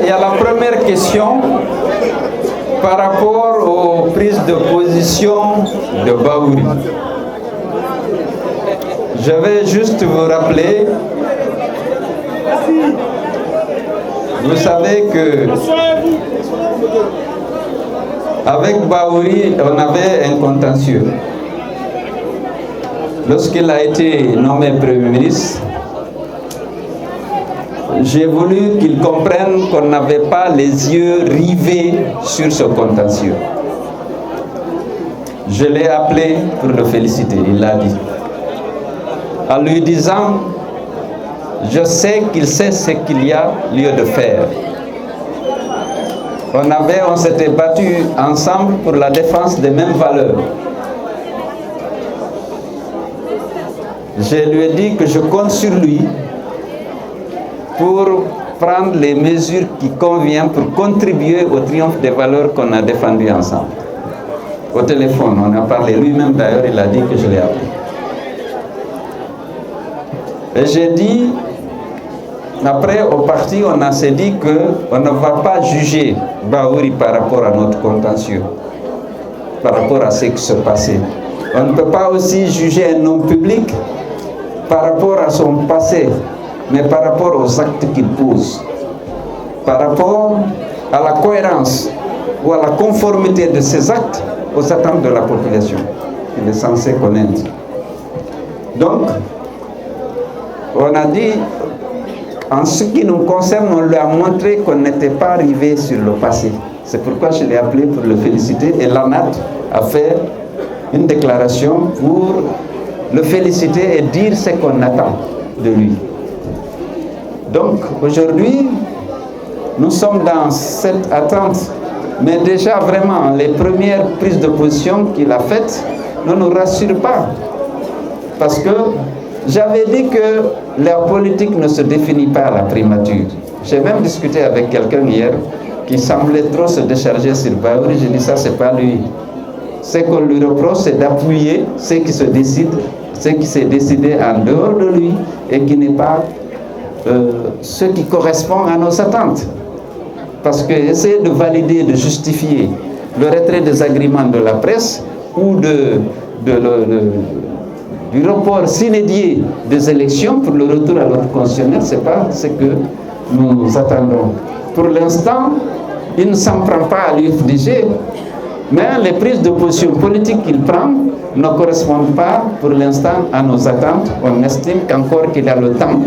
il y a la première question par rapport aux prises de position de Bahouri. Je vais juste vous rappeler, vous savez que avec Bahouri, on avait un contentieux. Lorsqu'il a été nommé Premier ministre, j'ai voulu qu'il comprenne qu'on n'avait pas les yeux rivés sur ce contentieux. Je l'ai appelé pour le féliciter, il l'a dit. En lui disant, je sais qu'il sait ce qu'il y a lieu de faire. On s'était battu ensemble pour la défense des mêmes valeurs. Je lui ai dit que je compte sur lui pour prendre les mesures qui conviennent pour contribuer au triomphe des valeurs qu'on a défendues ensemble. Au téléphone, on a parlé. Lui-même d'ailleurs, il a dit que je l'ai appelé. Et j'ai dit, après au parti, on s'est dit qu'on ne va pas juger Bahouri par rapport à notre contentieux, par rapport à ce qui se passait. On ne peut pas aussi juger un homme public par rapport à son passé, mais par rapport aux actes qu'il pose, par rapport à la cohérence ou à la conformité de ses actes aux attentes de la population qu'il est censé connaître. Donc, on a dit, en ce qui nous concerne, on lui a montré qu'on n'était pas arrivé sur le passé. C'est pourquoi je l'ai appelé pour le féliciter et l'ANAT a fait une déclaration pour le féliciter et dire ce qu'on attend de lui. Donc aujourd'hui, nous sommes dans cette attente, mais déjà vraiment les premières prises de position qu'il a faites ne nous rassurent pas. Parce que j'avais dit que la politique ne se définit pas à la primature. J'ai même discuté avec quelqu'un hier qui semblait trop se décharger sur Bahouri. J'ai dit ça, c'est pas lui. Ce qu'on lui reproche, c'est d'appuyer ce qui se décide, ce qui s'est décidé en dehors de lui et qui n'est pas ce qui correspond à nos attentes. Parce que essayer de valider, de justifier le retrait des agréments de la presse ou du report s'inédié des élections pour le retour à l'ordre constitutionnel, ce n'est pas ce que nous attendons. Pour l'instant, il ne s'en prend pas à l'UFDG, mais les prises de position politique qu'il prend ne correspondent pas pour l'instant à nos attentes. On estime qu'encore qu'il a le temps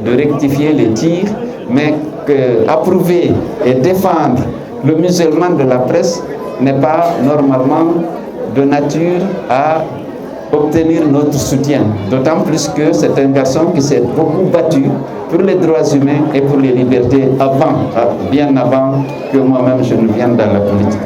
de rectifier les tirs, mais qu'approuver et défendre le musulman de la presse n'est pas normalement de nature à obtenir notre soutien. D'autant plus que c'est un garçon qui s'est beaucoup battu pour les droits humains et pour les libertés bien avant que moi-même je ne vienne dans la politique.